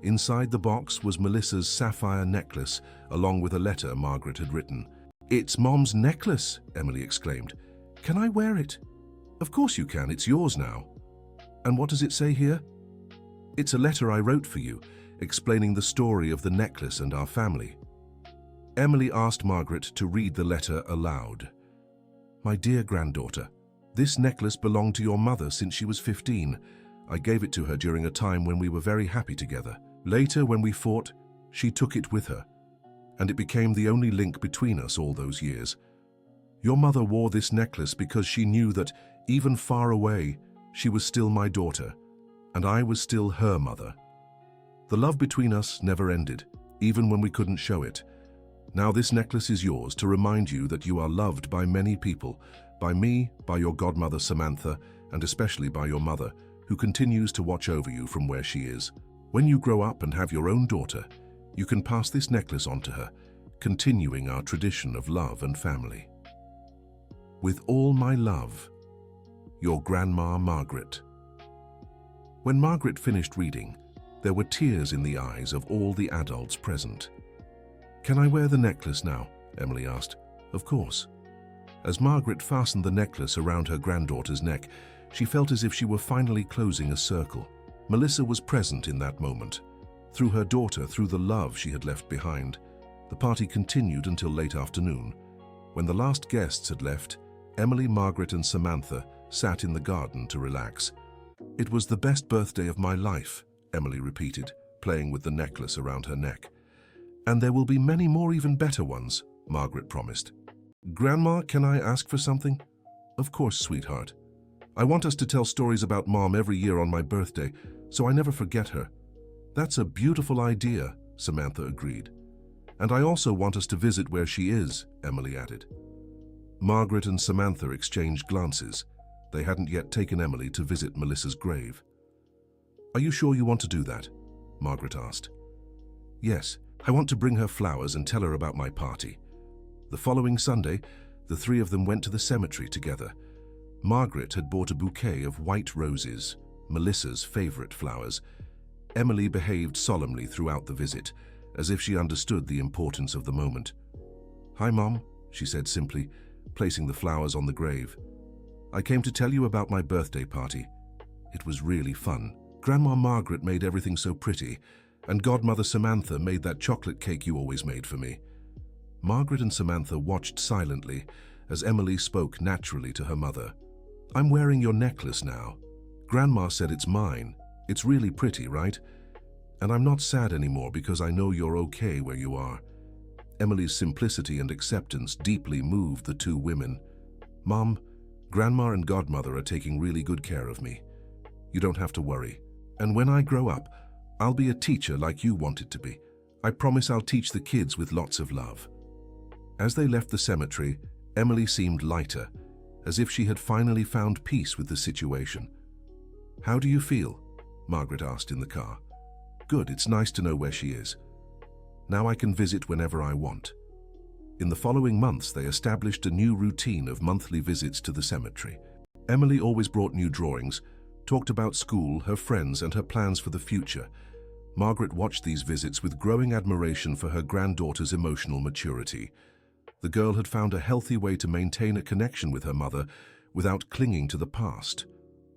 Inside the box was Melissa's sapphire necklace, along with a letter Margaret had written. It's Mom's necklace, Emily exclaimed. Can I wear it? Of course you can, it's yours now. And what does it say here? It's a letter I wrote for you, explaining the story of the necklace and our family. Emily asked Margaret to read the letter aloud. My dear granddaughter, this necklace belonged to your mother since she was 15. I gave it to her during a time when we were very happy together. Later, when we fought, she took it with her, and it became the only link between us all those years. Your mother wore this necklace because she knew that, even far away, she was still my daughter, and I was still her mother. The love between us never ended, even when we couldn't show it. Now this necklace is yours to remind you that you are loved by many people, by me, by your godmother Samantha, and especially by your mother, who continues to watch over you from where she is. When you grow up and have your own daughter, you can pass this necklace on to her, continuing our tradition of love and family. With all my love, your Grandma Margaret. When Margaret finished reading, there were tears in the eyes of all the adults present. Can I wear the necklace now? Emily asked. Of course. As Margaret fastened the necklace around her granddaughter's neck, she felt as if she were finally closing a circle. Melissa was present in that moment. Through her daughter, through the love she had left behind. The party continued until late afternoon. When the last guests had left, Emily, Margaret, and Samantha sat in the garden to relax. "It was the best birthday of my life," Emily repeated, playing with the necklace around her neck. "And there will be many more even better ones," Margaret promised. "Grandma, can I ask for something?" "Of course, sweetheart. I want us to tell stories about Mom every year on my birthday, so I never forget her." "That's a beautiful idea," Samantha agreed. "And I also want us to visit where she is," Emily added. Margaret and Samantha exchanged glances. They hadn't yet taken Emily to visit Melissa's grave. "Are you sure you want to do that?" Margaret asked. "Yes, I want to bring her flowers and tell her about my party." The following Sunday, the three of them went to the cemetery together. Margaret had bought a bouquet of white roses, Melissa's favorite flowers. Emily behaved solemnly throughout the visit, as if she understood the importance of the moment. "Hi, Mom," she said simply, placing the flowers on the grave. "I came to tell you about my birthday party. It was really fun. Grandma Margaret made everything so pretty, and Godmother Samantha made that chocolate cake you always made for me." Margaret and Samantha watched silently as Emily spoke naturally to her mother. "I'm wearing your necklace now. Grandma said it's mine. It's really pretty, right? And I'm not sad anymore because I know you're okay where you are." Emily's simplicity and acceptance deeply moved the two women. "Mom, Grandma and Godmother are taking really good care of me. You don't have to worry. And when I grow up, I'll be a teacher like you wanted to be. I promise I'll teach the kids with lots of love." As they left the cemetery, Emily seemed lighter, as if she had finally found peace with the situation. "How do you feel?" Margaret asked in the car. "Good, it's nice to know where she is. Now I can visit whenever I want." In the following months, they established a new routine of monthly visits to the cemetery. Emily always brought new drawings, talked about school, her friends, and her plans for the future. Margaret watched these visits with growing admiration for her granddaughter's emotional maturity. The girl had found a healthy way to maintain a connection with her mother without clinging to the past.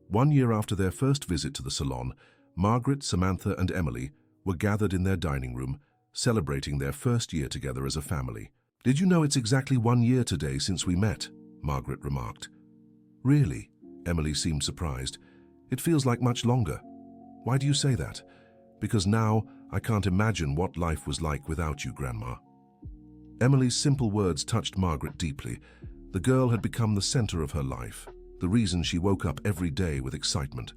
1 year after their first visit to the salon, Margaret, Samantha, and Emily were gathered in their dining room, celebrating their first year together as a family. "Did you know it's exactly 1 year today since we met?" Margaret remarked. "Really?" Emily seemed surprised. "It feels like much longer." "Why do you say that?" "Because now I can't imagine what life was like without you, Grandma." Emily's simple words touched Margaret deeply. The girl had become the center of her life, the reason she woke up every day with excitement.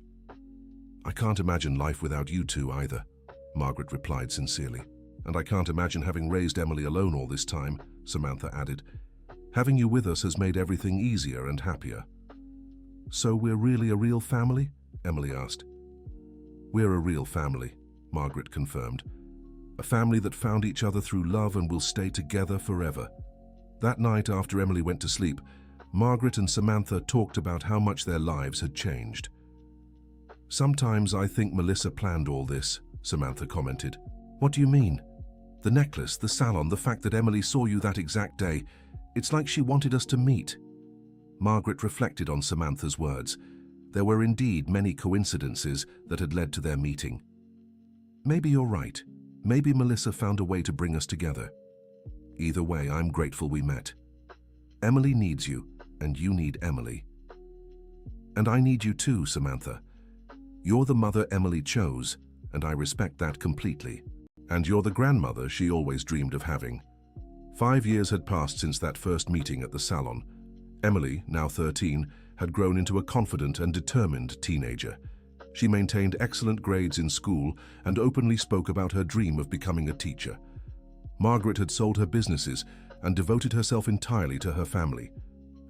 "I can't imagine life without you two either," Margaret replied sincerely. "And I can't imagine having raised Emily alone all this time," Samantha added. "Having you with us has made everything easier and happier." "So we're really a real family?" Emily asked. "We're a real family," Margaret confirmed. "A family that found each other through love and will stay together forever." That night, after Emily went to sleep, Margaret and Samantha talked about how much their lives had changed. "Sometimes I think Melissa planned all this," Samantha commented. "What do you mean?" "The necklace, the salon, the fact that Emily saw you that exact day. It's like she wanted us to meet." Margaret reflected on Samantha's words. There were indeed many coincidences that had led to their meeting. "Maybe you're right. Maybe Melissa found a way to bring us together. Either way, I'm grateful we met. Emily needs you, and you need Emily. And I need you too, Samantha. You're the mother Emily chose, and I respect that completely. And you're the grandmother she always dreamed of having." 5 years had passed since that first meeting at the salon. Emily, now 13, had grown into a confident and determined teenager. She maintained excellent grades in school and openly spoke about her dream of becoming a teacher. Margaret had sold her businesses and devoted herself entirely to her family.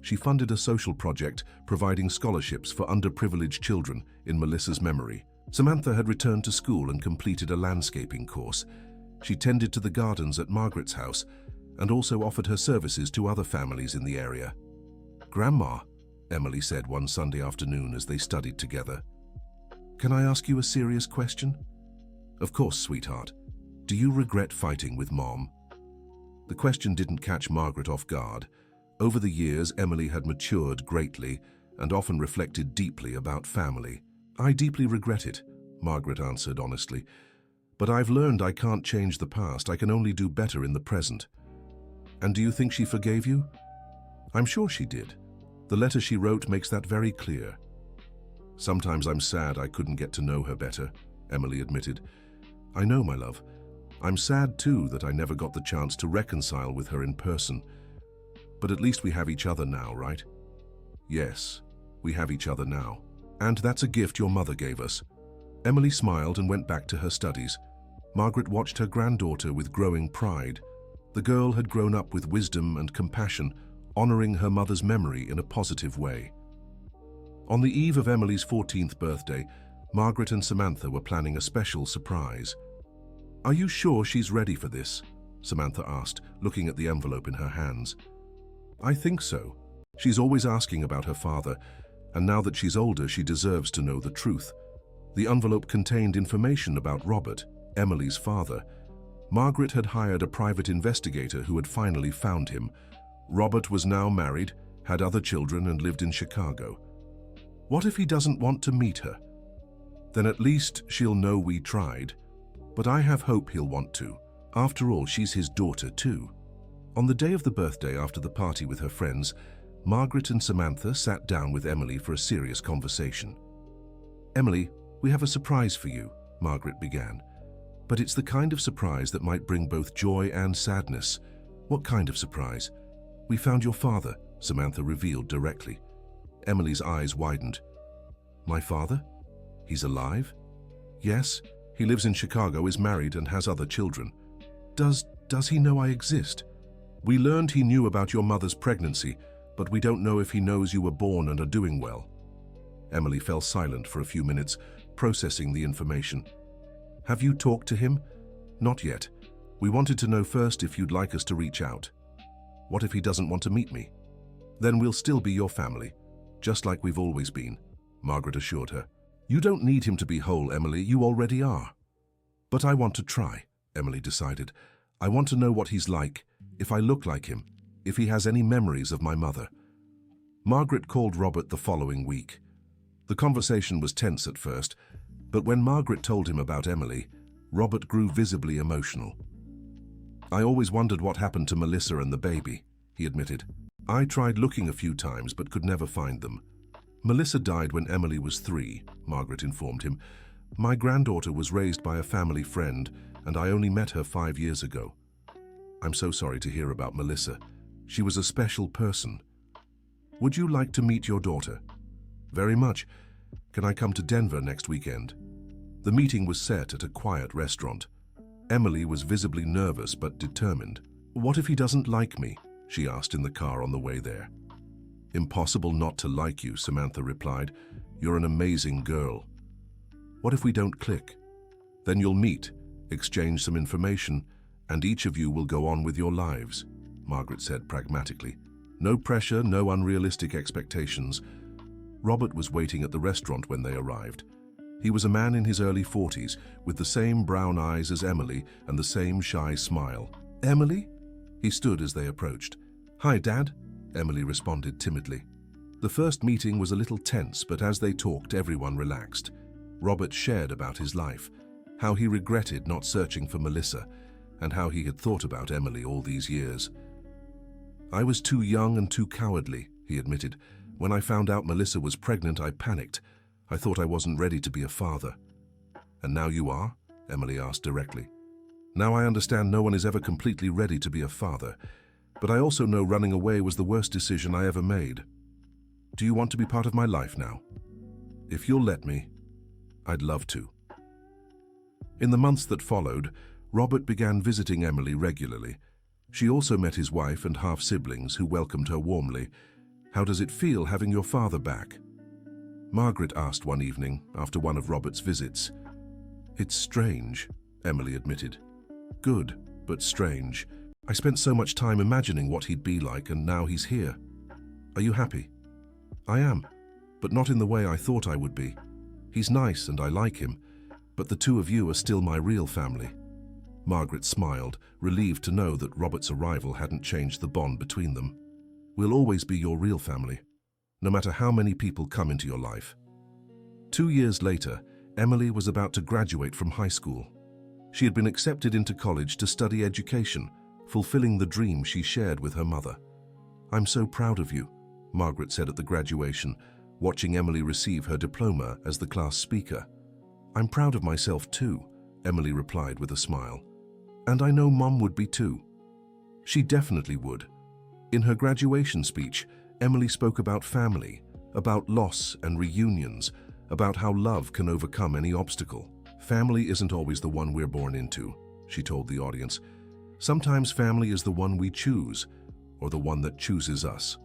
She funded a social project providing scholarships for underprivileged children in Melissa's memory. Samantha had returned to school and completed a landscaping course. She tended to the gardens at Margaret's house and also offered her services to other families in the area. "Grandma," Emily said one Sunday afternoon as they studied together, "can I ask you a serious question?" "Of course, sweetheart. Do you regret fighting with Mom?" The question didn't catch Margaret off guard. Over the years, Emily had matured greatly and often reflected deeply about family. "I deeply regret it," Margaret answered honestly. "But I've learned I can't change the past. I can only do better in the present." "And do you think she forgave you?" "I'm sure she did. The letter she wrote makes that very clear. Sometimes I'm sad I couldn't get to know her better, Emily admitted. I know, my love. I'm sad too that I never got the chance to reconcile with her in person. But at least we have each other now, right? Yes, we have each other now. And that's a gift your mother gave us. Emily smiled and went back to her studies. Margaret watched her granddaughter with growing pride. The girl had grown up with wisdom and compassion, honoring her mother's memory in a positive way. On the eve of Emily's 14th birthday, Margaret and Samantha were planning a special surprise. Are you sure she's ready for this? Samantha asked, looking at the envelope in her hands. I think so. She's always asking about her father, and now that she's older, she deserves to know the truth. The envelope contained information about Robert, Emily's father. Margaret had hired a private investigator who had finally found him. Robert was now married, had other children, and lived in Chicago. What if he doesn't want to meet her? Then at least she'll know we tried. But I have hope he'll want to. After all, she's his daughter too. On the day of the birthday, after the party with her friends, Margaret and Samantha sat down with Emily for a serious conversation. Emily, we have a surprise for you, Margaret began. But it's the kind of surprise that might bring both joy and sadness. What kind of surprise? We found your father, Samantha revealed directly. Emily's eyes widened. My father? He's alive? Yes, he lives in Chicago, is married, and has other children. Does he know I exist? We learned he knew about your mother's pregnancy, but we don't know if he knows you were born and are doing well. Emily fell silent for a few minutes, processing the information. Have you talked to him? Not yet. We wanted to know first if you'd like us to reach out. What if he doesn't want to meet me? Then we'll still be your family, just like we've always been, Margaret assured her. You don't need him to be whole, Emily, you already are. But I want to try, Emily decided. I want to know what he's like, if I look like him, if he has any memories of my mother. Margaret called Robert the following week. The conversation was tense at first, but when Margaret told him about Emily, Robert grew visibly emotional. I always wondered what happened to Melissa and the baby, he admitted. I tried looking a few times but could never find them. Melissa died when Emily was 3, Margaret informed him. My granddaughter was raised by a family friend, and I only met her 5 years ago. I'm so sorry to hear about Melissa. She was a special person. Would you like to meet your daughter? Very much. Can I come to Denver next weekend? The meeting was set at a quiet restaurant. Emily was visibly nervous but determined. What if he doesn't like me? She asked in the car on the way there. Impossible not to like you, Samantha replied. You're an amazing girl. What if we don't click? Then you'll meet, exchange some information, and each of you will go on with your lives, Margaret said pragmatically. No pressure, no unrealistic expectations. Robert was waiting at the restaurant when they arrived. He was a man in his early 40s, with the same brown eyes as Emily and the same shy smile. Emily? He stood as they approached. Hi, Dad, Emily responded timidly. The first meeting was a little tense, but as they talked, everyone relaxed. Robert shared about his life, how he regretted not searching for Melissa, and how he had thought about Emily all these years. I was too young and too cowardly, he admitted. When I found out Melissa was pregnant, I panicked. I thought I wasn't ready to be a father. And now you are? Emily asked directly. Now I understand no one is ever completely ready to be a father, but I also know running away was the worst decision I ever made. Do you want to be part of my life now? If you'll let me, I'd love to. In the months that followed, Robert began visiting Emily regularly. She also met his wife and half-siblings who welcomed her warmly. How does it feel having your father back? Margaret asked one evening after one of Robert's visits. It's strange, Emily admitted. Good, but strange. I spent so much time imagining what he'd be like, and now he's here. Are you happy? I am, but not in the way I thought I would be. He's nice and I like him, but the two of you are still my real family. Margaret smiled, relieved to know that Robert's arrival hadn't changed the bond between them. We'll always be your real family, no matter how many people come into your life. 2 years later, Emily was about to graduate from high school. She had been accepted into college to study education, fulfilling the dream she shared with her mother. I'm so proud of you, Margaret said at the graduation, watching Emily receive her diploma as the class speaker. "I'm proud of myself too," Emily replied with a smile. "And I know Mom would be too." She definitely would. In her graduation speech, Emily spoke about family, about loss and reunions, about how love can overcome any obstacle. "Family isn't always the one we're born into," she told the audience. "Sometimes family is the one we choose, or the one that chooses us.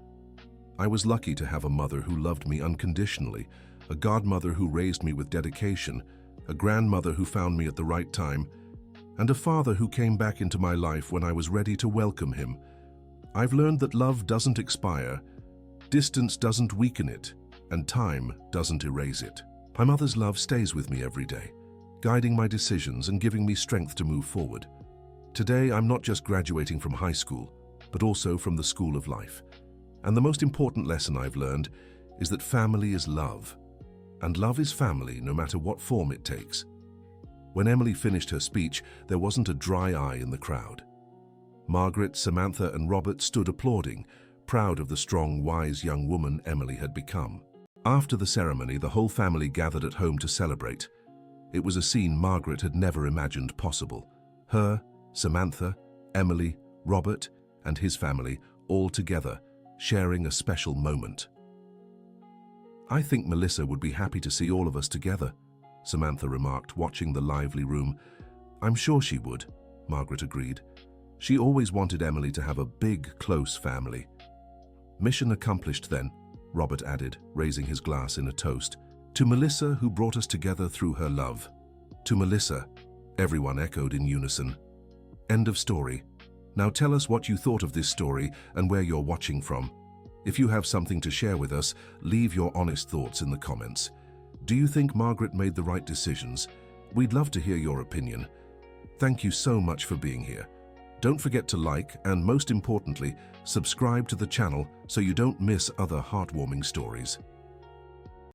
I was lucky to have a mother who loved me unconditionally, a godmother who raised me with dedication, a grandmother who found me at the right time, and a father who came back into my life when I was ready to welcome him. I've learned that love doesn't expire, distance doesn't weaken it, and time doesn't erase it. My mother's love stays with me every day, guiding my decisions and giving me strength to move forward. Today, I'm not just graduating from high school, but also from the school of life. And the most important lesson I've learned is that family is love, and love is family no matter what form it takes." When Emily finished her speech, there wasn't a dry eye in the crowd. Margaret, Samantha, and Robert stood applauding, proud of the strong, wise young woman Emily had become. After the ceremony, the whole family gathered at home to celebrate. It was a scene Margaret had never imagined possible. Her, Samantha, Emily, Robert, and his family all together, sharing a special moment. "I think Melissa would be happy to see all of us together," Samantha remarked, watching the lively room. "I'm sure she would," Margaret agreed. She always wanted Emily to have a big, close family. "Mission accomplished then," Robert added, raising his glass in a toast. "To Melissa, who brought us together through her love." "To Melissa," everyone echoed in unison. End of story. Now tell us what you thought of this story and where you're watching from. If you have something to share with us, leave your honest thoughts in the comments. Do you think Margaret made the right decisions? We'd love to hear your opinion. Thank you so much for being here. Don't forget to like and, most importantly, subscribe to the channel so you don't miss other heartwarming stories.